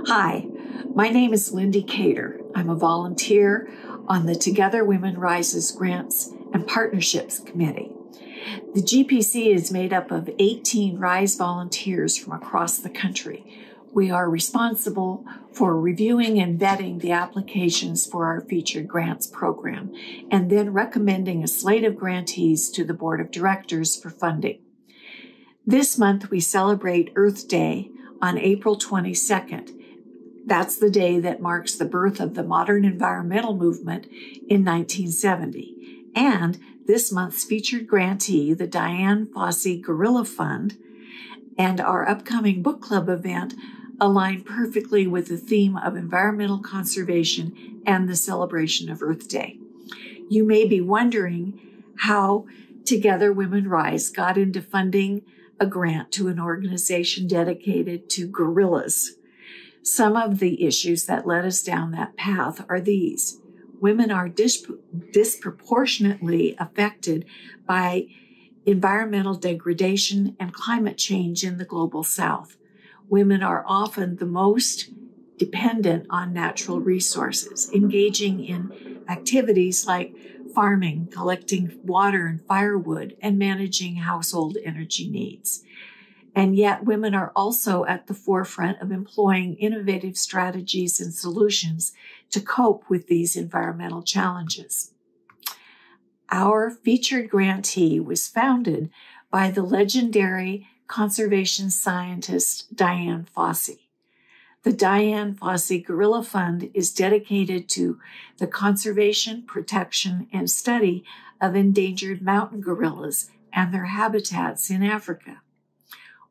Hi, my name is Lindy Cater. I'm a volunteer on the Together Women Rises Grants and Partnerships Committee. The GPC is made up of 18 RISE volunteers from across the country. We are responsible for reviewing and vetting the applications for our Featured Grants program, and then recommending a slate of grantees to the Board of Directors for funding. This month, we celebrate Earth Day on April 22nd. That's the day that marks the birth of the modern environmental movement in 1970. And this month's featured grantee, the Dian Fossey Gorilla Fund, and our upcoming book club event align perfectly with the theme of environmental conservation and the celebration of Earth Day. You may be wondering how Together Women Rise got into funding a grant to an organization dedicated to gorillas. Some of the issues that led us down that path are these. Women are disproportionately affected by environmental degradation and climate change in the global south. Women are often the most dependent on natural resources, engaging in activities like farming, collecting water and firewood, and managing household energy needs. And yet women are also at the forefront of employing innovative strategies and solutions to cope with these environmental challenges. Our featured grantee was founded by the legendary conservation scientist Dian Fossey. The Dian Fossey Gorilla Fund is dedicated to the conservation, protection, and study of endangered mountain gorillas and their habitats in Africa.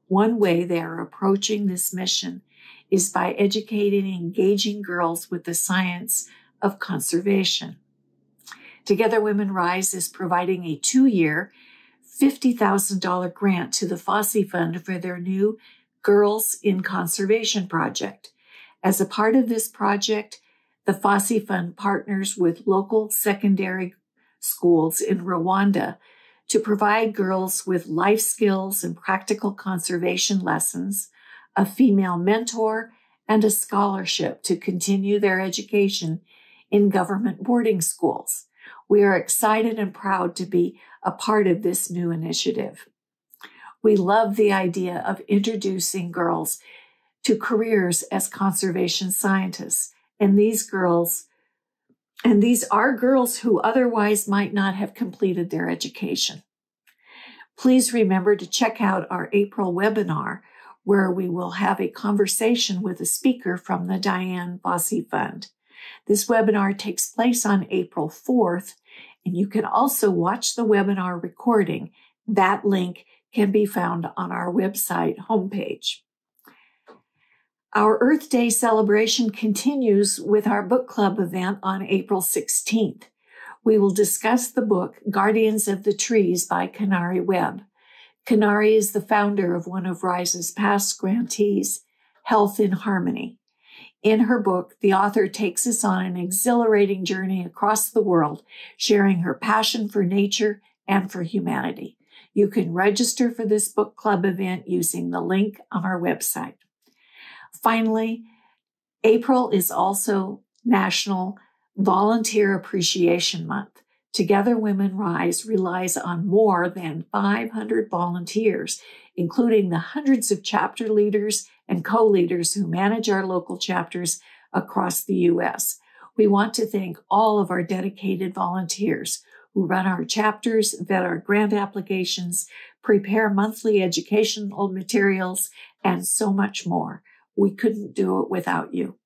One way they are approaching this mission is by educating and engaging girls with the science of conservation. Together Women Rise is providing a 2-year, $50,000 grant to the Fossey Fund for their new Girls in Conservation project. As a part of this project, the Fossey Fund partners with local secondary schools in Rwanda to provide girls with life skills and practical conservation lessons, a female mentor, and a scholarship to continue their education in government boarding schools. We are excited and proud to be a part of this new initiative. We love the idea of introducing girls to careers as conservation scientists, and these are girls who otherwise might not have completed their education. Please remember to check out our April webinar, where we will have a conversation with a speaker from the Dian Fossey Fund. This webinar takes place on April 4th, and you can also watch the webinar recording. That link can be found on our website homepage. Our Earth Day celebration continues with our book club event on April 16th. We will discuss the book Guardians of the Trees by Kanari Webb. Kanari is the founder of one of RISE's past grantees, Health in Harmony. In her book, the author takes us on an exhilarating journey across the world, sharing her passion for nature and for humanity. You can register for this book club event using the link on our website. Finally, April is also National Volunteer Appreciation Month. Together Women Rise relies on more than 500 volunteers, including the hundreds of chapter leaders and co-leaders who manage our local chapters across the U.S. We want to thank all of our dedicated volunteers who run our chapters, vet our grant applications, prepare monthly educational materials, and so much more. We couldn't do it without you.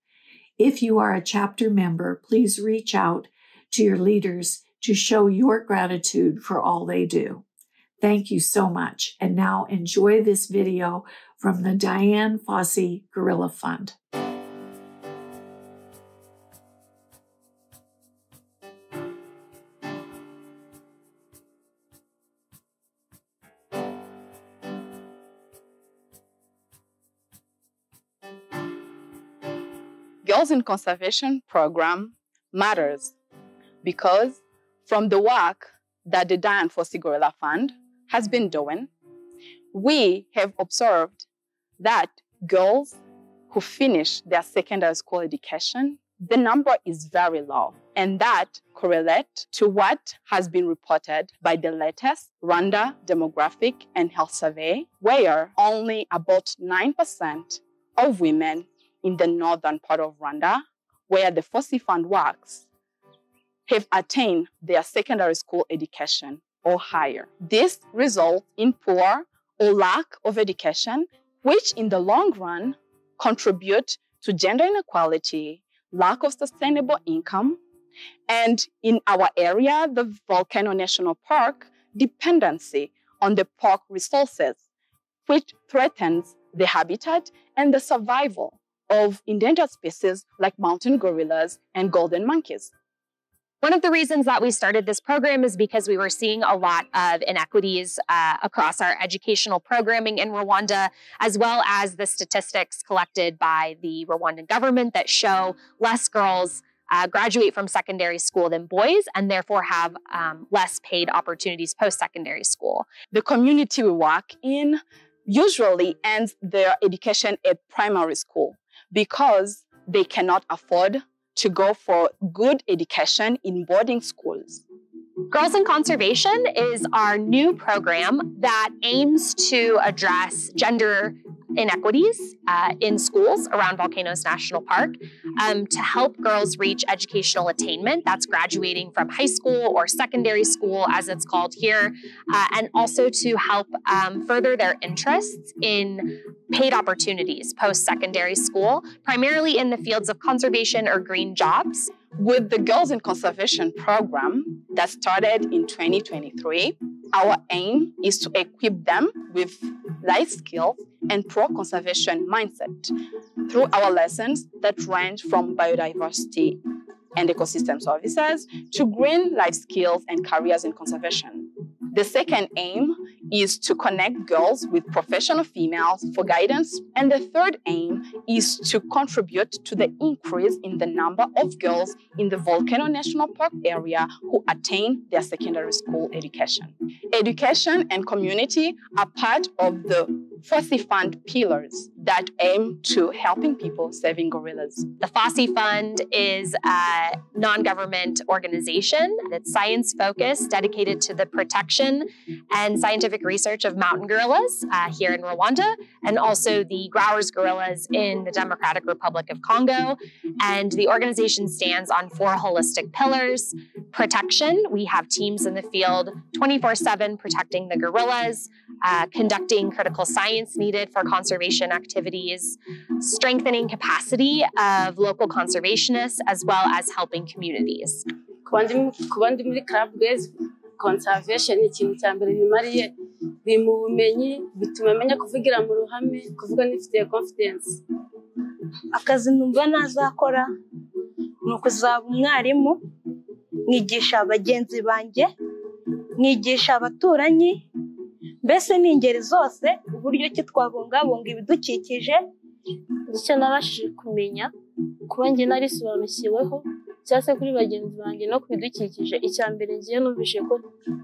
If you are a chapter member, please reach out to your leaders to show your gratitude for all they do. Thank you so much. And now enjoy this video from the Dian Fossey Gorilla Fund. Girls in Conservation program matters because from the work that the Dian Fossey Gorilla Fund has been doing, we have observed that girls who finish their secondary school education, the number is very low. And that correlates to what has been reported by the latest Rwanda Demographic and Health Survey, where only about 9% of women in the northern part of Rwanda, where the Fossey Fund works, have attained their secondary school education or higher. This results in poor or lack of education, which in the long run contribute to gender inequality, lack of sustainable income, and in our area, the Volcanoes National Park, dependency on the park resources, which threatens the habitat and the survival of endangered species like mountain gorillas and golden monkeys. One of the reasons that we started this program is because we were seeing a lot of inequities across our educational programming in Rwanda, as well as the statistics collected by the Rwandan government that show less girls graduate from secondary school than boys, and therefore have less paid opportunities post-secondary school. The community we work in usually ends their education at primary school because they cannot afford to go for good education in boarding schools. Girls in Conservation is our new program that aims to address gender inequities in schools around Volcanoes National Park to help girls reach educational attainment. That's graduating from high school or secondary school, as it's called here, and also to help further their interests in paid opportunities post-secondary school, primarily in the fields of conservation or green jobs. With the Girls in Conservation program that started in 2023, our aim is to equip them with life skills and pro-conservation mindset through our lessons that range from biodiversity and ecosystem services to green life skills and careers in conservation. The second aim is to connect girls with professional females for guidance. And the third aim is to contribute to the increase in the number of girls in the Volcanoes National Park area who attain their secondary school education. Education and community are part of the Fossey Fund pillars that aim to helping people saving gorillas. The Fossey Fund is a non-government organization that's science-focused, dedicated to the protection and scientific research of mountain gorillas here in Rwanda, and also the Growers gorillas in the Democratic Republic of Congo. And the organization stands on 4 holistic pillars. Protection, we have teams in the field 24/7 protecting the gorillas, conducting critical science needed for conservation activities, strengthening capacity of local conservationists, as well as helping communities. Conservation ni ikintu cya mbere bimariye bimu bumenyi bituma menya kuvugira mu ruhame kuvuga nifite confidence. Akazi numva nazakora ni ukuzaba umwarimu, mwigisha abagenzi banjye, mwigisha abaturanyi, mbese ni ingeri zose uburyo ki twabungabunga ibidukikije. Icyo nabashije kumenya kuba njye narisobanukiweho cyangwa se kuri bagenzi banjye no kubidukikije, icya mbere ngiye numvishe ko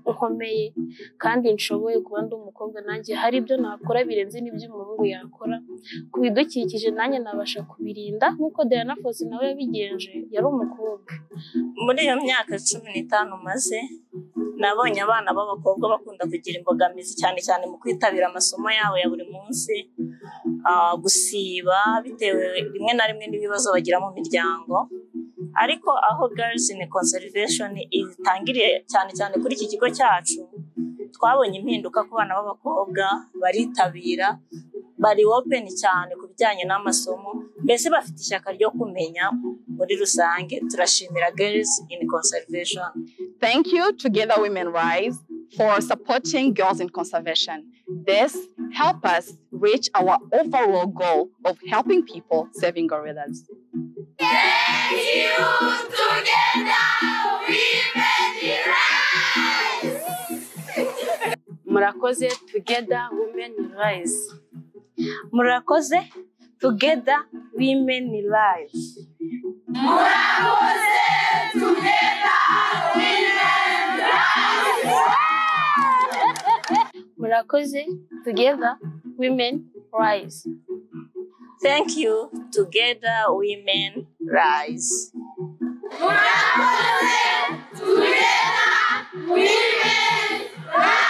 nkomeye kandi nshoboye kuba ndi umukobwa, nanjye hari ibyo nakora birenze n'ibyo umuhungu yakora. Kubidukikije nanjye nabasha kubirinda nk'uko Dian Fossey nawe yabigenje, yari umukobwa. Muri iyo myaka 15 maze nabonye abana b'abakobwa bakunda kugira imbogamizi cyane cyane mu kwitabira amasomo yabo ya buri munsi, gusiba bitewe rimwe na rimwe n'ibibazo bagira mu miryango. Ariko aho Girls in Conservation itangiriye cyane cyane kuri iki kigo cyacu, twabonye impinduka ku bana b'abakobwa baritabira, bari open cyane ku bijyanye n'amasomo, mbese bafite ishyaka ryo kumenya. Muri rusange turashimira Girls in Conservation. Thank you Together Women Rise for supporting Girls in Conservation. This helps us reach our overall goal of helping people saving gorillas. Thank you, Together Women Rise! Murakoze Together Women Rise. Murakoze Together Women Rise. Murakoze Together Women Rise! Murakoze Together Women Rise. Thank you. Together, women rise. Together, women rise.